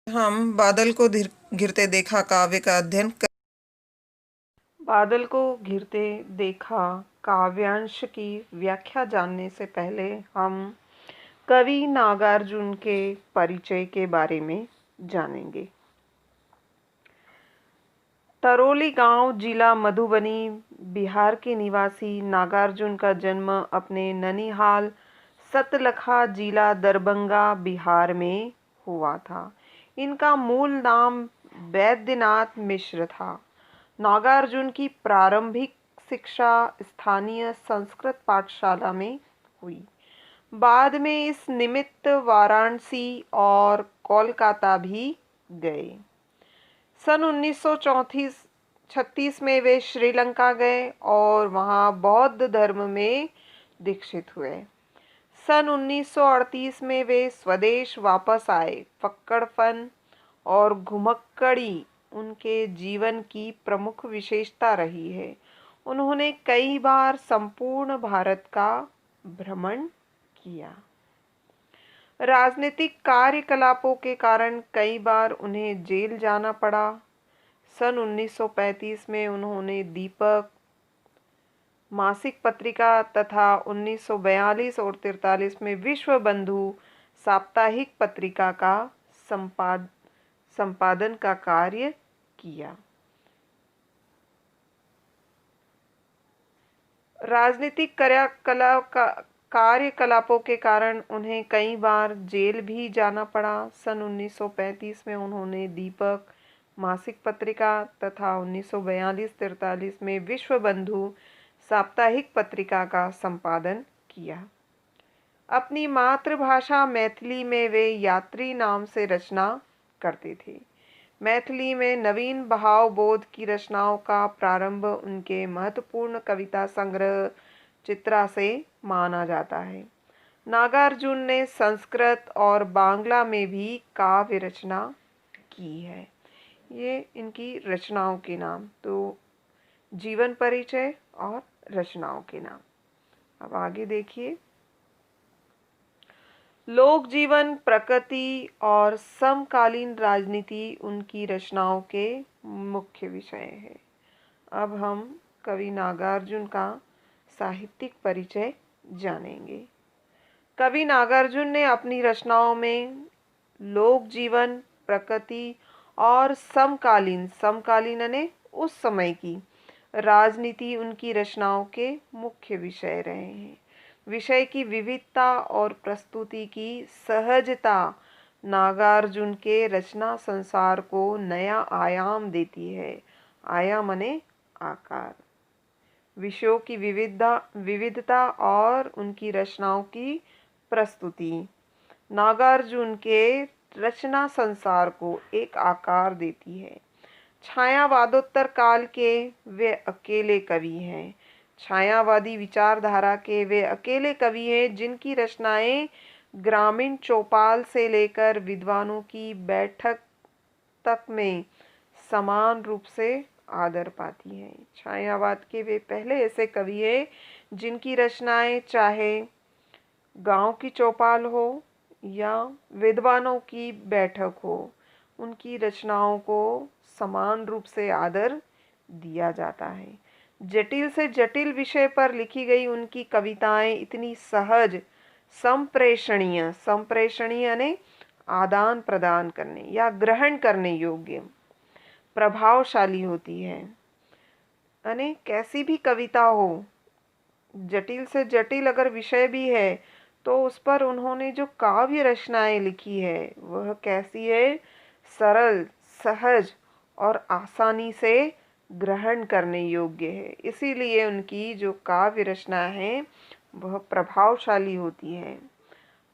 हम बादल को घिरते देखा काव्य का अध्ययन कर। बादल को घिरते देखा काव्यांश की व्याख्या जानने से पहले हम कवि नागार्जुन के परिचय के बारे में जानेंगे। तरौली गांव, जिला मधुबनी, बिहार के निवासी नागार्जुन का जन्म अपने ननिहाल सतलखा, जिला दरभंगा, बिहार में हुआ था। इनका मूल नाम वैद्यनाथ मिश्र था। नागार्जुन की प्रारंभिक शिक्षा स्थानीय संस्कृत पाठशाला में हुई। बाद में इस निमित्त वाराणसी और कोलकाता भी गए। सन 1936 में वे श्रीलंका गए और वहां बौद्ध धर्म में दीक्षित हुए। सन 1938 में वे स्वदेश वापस आए। फक्कड़पन और घुमक्कड़ी उनके जीवन की प्रमुख विशेषता रही है। उन्होंने कई बार संपूर्ण भारत का भ्रमण किया। राजनीतिक कार्यकलापों के कारण कई बार उन्हें जेल जाना पड़ा। सन 1935 में उन्होंने दीपक मासिक पत्रिका तथा 1942 और 43 में विश्व बंधु साप्ताहिक पत्रिका का संपादन का कार्य किया। राजनीतिक कार्यकलापों के कारण उन्हें कई बार जेल भी जाना पड़ा। सन 1935 में उन्होंने दीपक मासिक पत्रिका तथा 1942-43 में विश्व बंधु साप्ताहिक पत्रिका का संपादन किया। अपनी मातृभाषा मैथिली में वे यात्री नाम से रचना करते थे। मैथिली में नवीन भावबोध की रचनाओं का प्रारंभ उनके महत्वपूर्ण कविता संग्रह चित्रा से माना जाता है। नागार्जुन ने संस्कृत और बांग्ला में भी काव्य रचना की है। ये इनकी रचनाओं के नाम, तो जीवन परिचय और रचनाओं के नाम। अब आगे देखिए। लोक जीवन, प्रकृति और समकालीन राजनीति उनकी रचनाओं के मुख्य विषय है। अब हम कवि नागार्जुन का साहित्यिक परिचय जानेंगे। कवि नागार्जुन ने अपनी रचनाओं में लोक जीवन, प्रकृति और समकालीन यानी उस समय की राजनीति उनकी रचनाओं के मुख्य विषय रहे हैं। विषय की विविधता और प्रस्तुति की सहजता नागार्जुन के रचना संसार को नया आयाम देती है। आयाम माने आकार। विषयों की विविधता और उनकी रचनाओं की प्रस्तुति नागार्जुन के रचना संसार को एक आकार देती है। छायावादोत्तर काल के वे अकेले कवि हैं। छायावादी विचारधारा के वे अकेले कवि हैं जिनकी रचनाएं ग्रामीण चौपाल से लेकर विद्वानों की बैठक तक में समान रूप से आदर पाती हैं। छायावाद के वे पहले ऐसे कवि हैं जिनकी रचनाएं चाहे गांव की चौपाल हो या विद्वानों की बैठक हो, उनकी रचनाओं को समान रूप से आदर दिया जाता है। जटिल से जटिल विषय पर लिखी गई उनकी कविताएं इतनी सहज, संप्रेषणीय ने आदान प्रदान करने या ग्रहण करने योग्य, प्रभावशाली होती है। यानी कैसी भी कविता हो, जटिल से जटिल अगर विषय भी है तो उस पर उन्होंने जो काव्य रचनाएं लिखी है वह कैसी है? सरल, सहज और आसानी से ग्रहण करने योग्य है। इसीलिए उनकी जो काव्य रचना है वह प्रभावशाली होती है।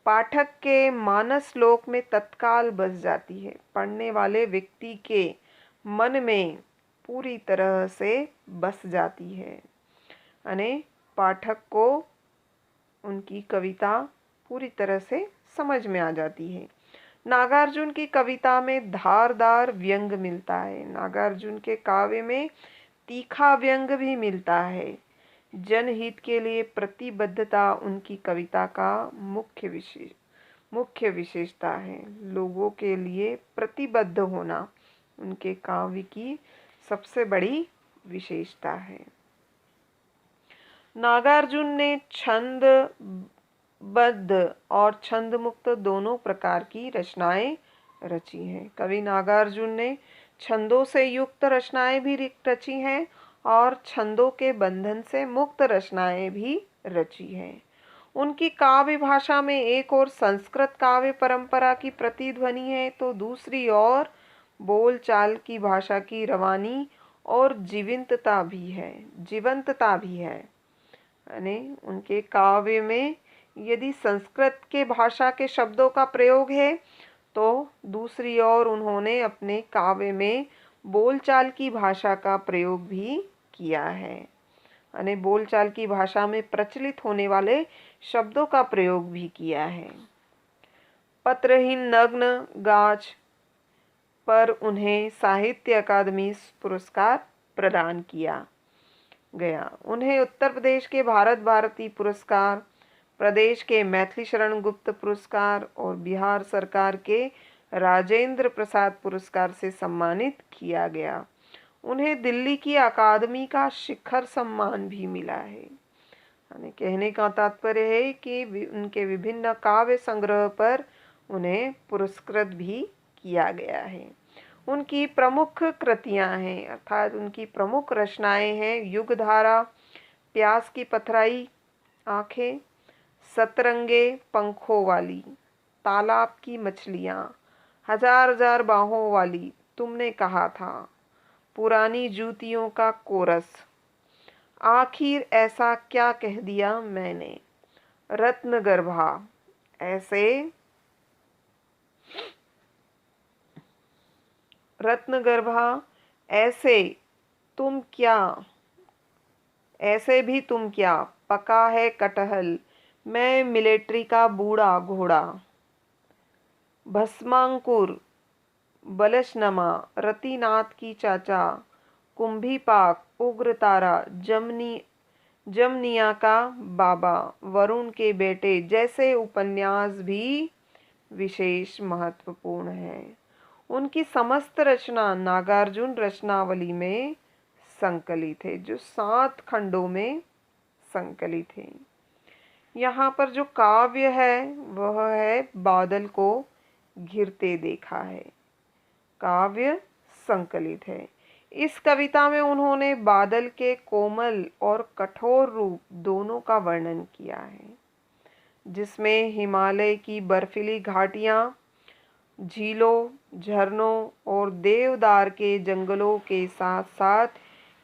पाठक के मानस लोक में तत्काल बस जाती है। पढ़ने वाले व्यक्ति के मन में पूरी तरह से बस जाती है। यानी पाठक को उनकी कविता पूरी तरह से समझ में आ जाती है। नागार्जुन की कविता में धारदार व्यंग मिलता है। नागार्जुन के काव्य में तीखा व्यंग भी मिलता है। जनहित के लिए प्रतिबद्धता उनकी कविता का मुख्य विशेषता है। लोगों के लिए प्रतिबद्ध होना उनके काव्य की सबसे बड़ी विशेषता है। नागार्जुन ने छंदबद्ध और छंद मुक्त दोनों प्रकार की रचनाएं रची हैं। कवि नागार्जुन ने छंदों से युक्त रचनाएं भी रची हैं और छंदों के बंधन से मुक्त रचनाएं भी रची हैं। उनकी काव्य भाषा में एक और संस्कृत काव्य परंपरा की प्रतिध्वनि है, तो दूसरी ओर बोलचाल की भाषा की रवानी और जीवंतता भी है। यानी उनके काव्य में यदि संस्कृत के भाषा के शब्दों का प्रयोग है, तो दूसरी ओर उन्होंने अपने काव्य में बोलचाल की भाषा का प्रयोग भी किया है। यानी बोलचाल की भाषा में प्रचलित होने वाले शब्दों का प्रयोग भी किया है। पत्रहीन नग्न गाछ पर उन्हें साहित्य अकादमी पुरस्कार प्रदान किया गया। उन्हें उत्तर प्रदेश के भारत भारती पुरस्कार, प्रदेश के मैथिली शरण गुप्त पुरस्कार और बिहार सरकार के राजेंद्र प्रसाद पुरस्कार से सम्मानित किया गया। उन्हें दिल्ली की अकादमी का शिखर सम्मान भी मिला है। यानी कहने का तात्पर्य है कि उनके विभिन्न काव्य संग्रह पर उन्हें पुरस्कृत भी किया गया है। उनकी प्रमुख कृतियां हैं, अर्थात उनकी प्रमुख रचनाएं हैं युगधारा, प्यास की पथराई आंखें, सतरंगे पंखों वाली, तालाब की मछलियां, हजार हजार बाहों वाली, तुमने कहा था, पुरानी जूतियों का कोरस, आखिर ऐसा क्या कह दिया मैंने, रत्नगर्भा, ऐसे भी तुम क्या, पका है कटहल, मैं मिलिट्री का बूढ़ा घोड़ा, भस्मांकुर, बलशनमा, रतिनाथ की चाचा, कुंभीपाक, उग्रतारा, जमनिया का बाबा, वरुण के बेटे जैसे उपन्यास भी विशेष महत्वपूर्ण है। उनकी समस्त रचना नागार्जुन रचनावली में संकलित है, जो 7 खंडों में संकलित है। यहाँ पर जो काव्य है वह है बादल को घिरते देखा है, काव्य संकलित है। इस कविता में उन्होंने बादल के कोमल और कठोर रूप दोनों का वर्णन किया है, जिसमें हिमालय की बर्फीली घाटियां, झीलों, झरनों और देवदार के जंगलों के साथ साथ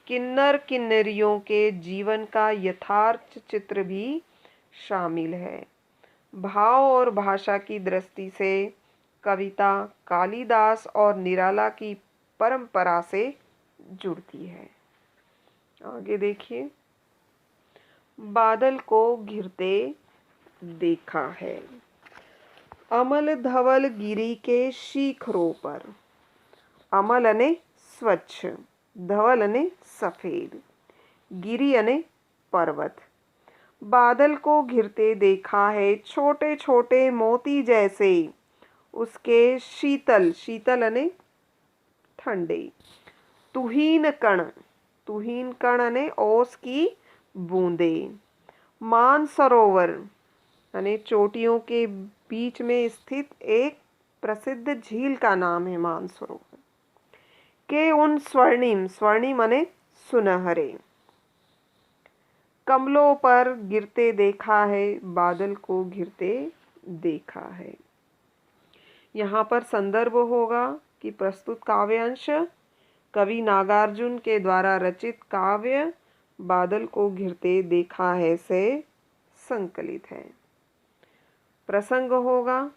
किन्नर किन्नरियों के जीवन का यथार्थ चित्र भी शामिल है। भाव और भाषा की दृष्टि से कविता कालिदास और निराला की परंपरा से जुड़ती है। आगे देखिए, बादल को घिरते देखा है। अमल धवल गिरी के शिखरों पर, अमल अने स्वच्छ, धवल अने सफेद, गिरी अने पर्वत, बादल को घिरते देखा है छोटे छोटे मोती जैसे, उसके शीतल, शीतल अने ठंडे, तुहीन कण अने ओस की बूंदे, मानसरोवर अने चोटियों के बीच में स्थित एक प्रसिद्ध झील का नाम है मानसरोवर, के उन स्वर्णिम अने सुनहरे कमलों पर गिरते देखा है, बादल को घिरते देखा है। यहाँ पर संदर्भ होगा कि प्रस्तुत काव्यांश कवि नागार्जुन के द्वारा रचित काव्य बादल को घिरते देखा है से संकलित है। प्रसंग होगा,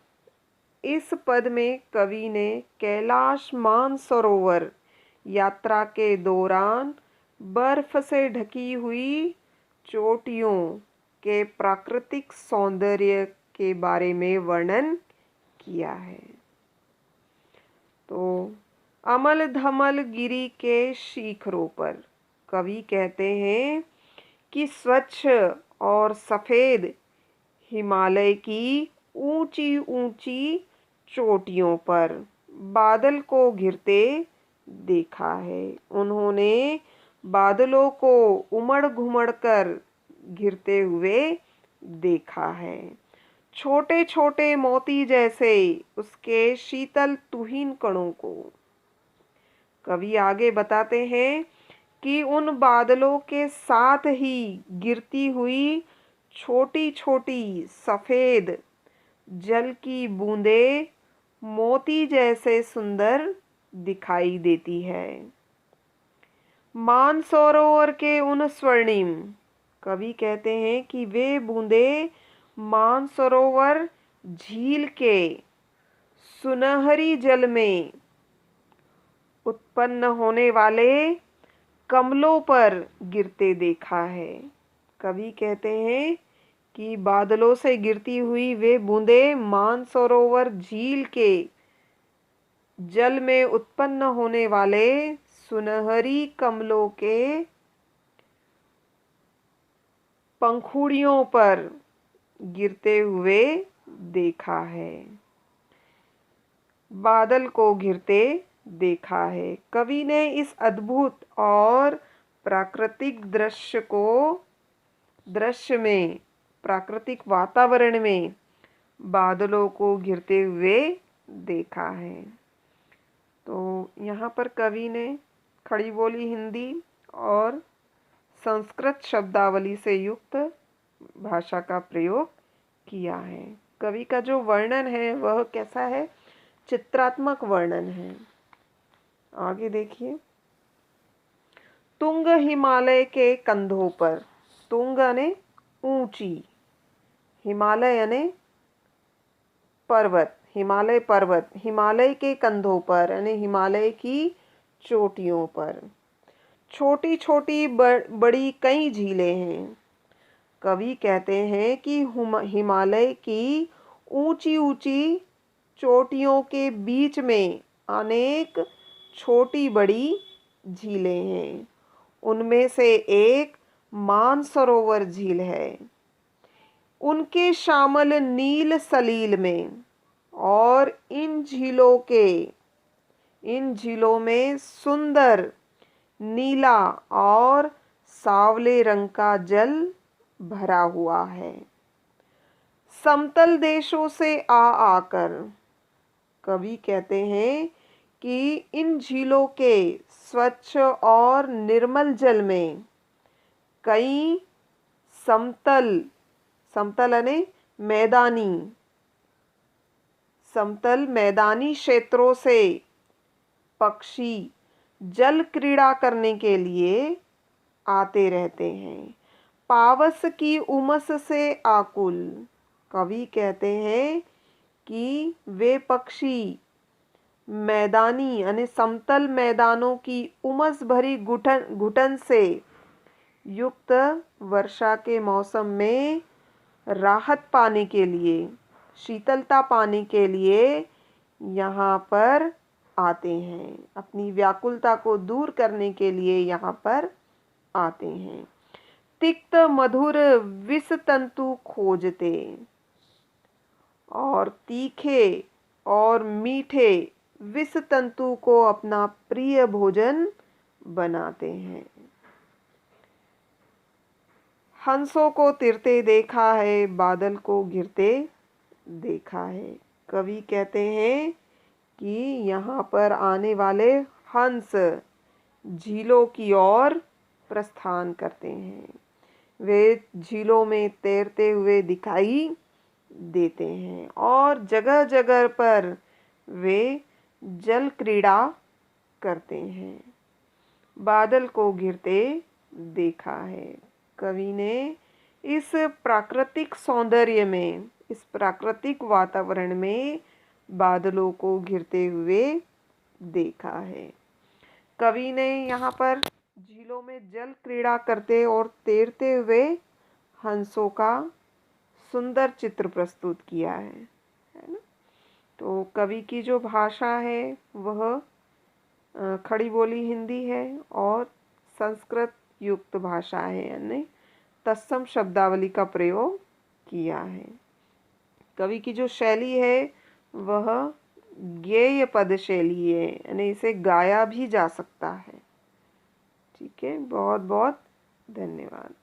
इस पद में कवि ने कैलाश मानसरोवर यात्रा के दौरान बर्फ से ढकी हुई चोटियों के प्राकृतिक सौंदर्य के बारे में वर्णन किया है। तो अमल धमल गिरी के शिखरों पर कवि कहते हैं कि स्वच्छ और सफेद हिमालय की ऊंची ऊंची चोटियों पर बादल को घिरते देखा है। उन्होंने बादलों को उमड़ घुमड़ कर घिरते हुए देखा है। छोटे छोटे मोती जैसे उसके शीतल तुहिन कणों को। कवि आगे बताते हैं कि उन बादलों के साथ ही गिरती हुई छोटी छोटी सफेद जल की बूंदें मोती जैसे सुंदर दिखाई देती है। मानसरोवर के उन स्वर्णिम, कवि कहते हैं कि वे बूंदें मानसरोवर झील के सुनहरी जल में उत्पन्न होने वाले कमलों पर गिरते देखा है। कवि कहते हैं कि बादलों से गिरती हुई वे बूंदें मानसरोवर झील के जल में उत्पन्न होने वाले सुनहरी कमलों के पंखुड़ियों पर गिरते हुए देखा है। बादल को घिरते देखा है। कवि ने इस अद्भुत और प्राकृतिक दृश्य में, प्राकृतिक वातावरण में बादलों को घिरते हुए देखा है। तो यहाँ पर कवि ने खड़ी बोली हिंदी और संस्कृत शब्दावली से युक्त भाषा का प्रयोग किया है। कवि का जो वर्णन है वह कैसा है? चित्रात्मक वर्णन है। आगे देखिए। तुंग हिमालय के कंधों पर, तुंग यानी ऊंची, हिमालय यानी पर्वत, हिमालय पर्वत, हिमालय के कंधों पर यानी हिमालय की चोटियों पर छोटी छोटी बड़ी कई झीलें हैं। कवि कहते हैं कि हिमालय की ऊंची ऊंची चोटियों के बीच में अनेक छोटी बड़ी झीलें हैं। उनमें से एक मानसरोवर झील है। उनके शामल नील सलील में और इन झीलों में सुंदर नीला और सांवले रंग का जल भरा हुआ है। समतल देशों से आकर, कवि कहते हैं कि इन झीलों के स्वच्छ और निर्मल जल में कई समतल यानी समतल मैदानी क्षेत्रों से पक्षी जल क्रीड़ा करने के लिए आते रहते हैं। पावस की उमस से आकुल, कवि कहते हैं कि वे पक्षी मैदानी यानी समतल मैदानों की उमस भरी घुटन से युक्त वर्षा के मौसम में राहत पाने के लिए, शीतलता पाने के लिए यहाँ पर आते हैं। अपनी व्याकुलता को दूर करने के लिए यहाँ पर आते हैं। तिक्त मधुर विष तंतु खोजते और तीखे और मीठे विष तंतु को अपना प्रिय भोजन बनाते हैं। हंसों को तिरते देखा है, बादल को घिरते देखा है। कवि कहते हैं कि यहाँ पर आने वाले हंस झीलों की ओर प्रस्थान करते हैं। वे झीलों में तैरते हुए दिखाई देते हैं और जगह जगह पर वे जल क्रीड़ा करते हैं। बादल को घिरते देखा है। कवि ने इस प्राकृतिक सौंदर्य में, इस प्राकृतिक वातावरण में बादलों को घिरते हुए देखा है। कवि ने यहाँ पर झीलों में जल क्रीड़ा करते और तैरते हुए हंसों का सुंदर चित्र प्रस्तुत किया है ना। तो कवि की जो भाषा है वह खड़ी बोली हिंदी है और संस्कृत युक्त भाषा है, यानी तत्सम शब्दावली का प्रयोग किया है। कवि की जो शैली है वह गेय पद शैली है, यानी इसे गाया भी जा सकता है। ठीक है, बहुत बहुत धन्यवाद।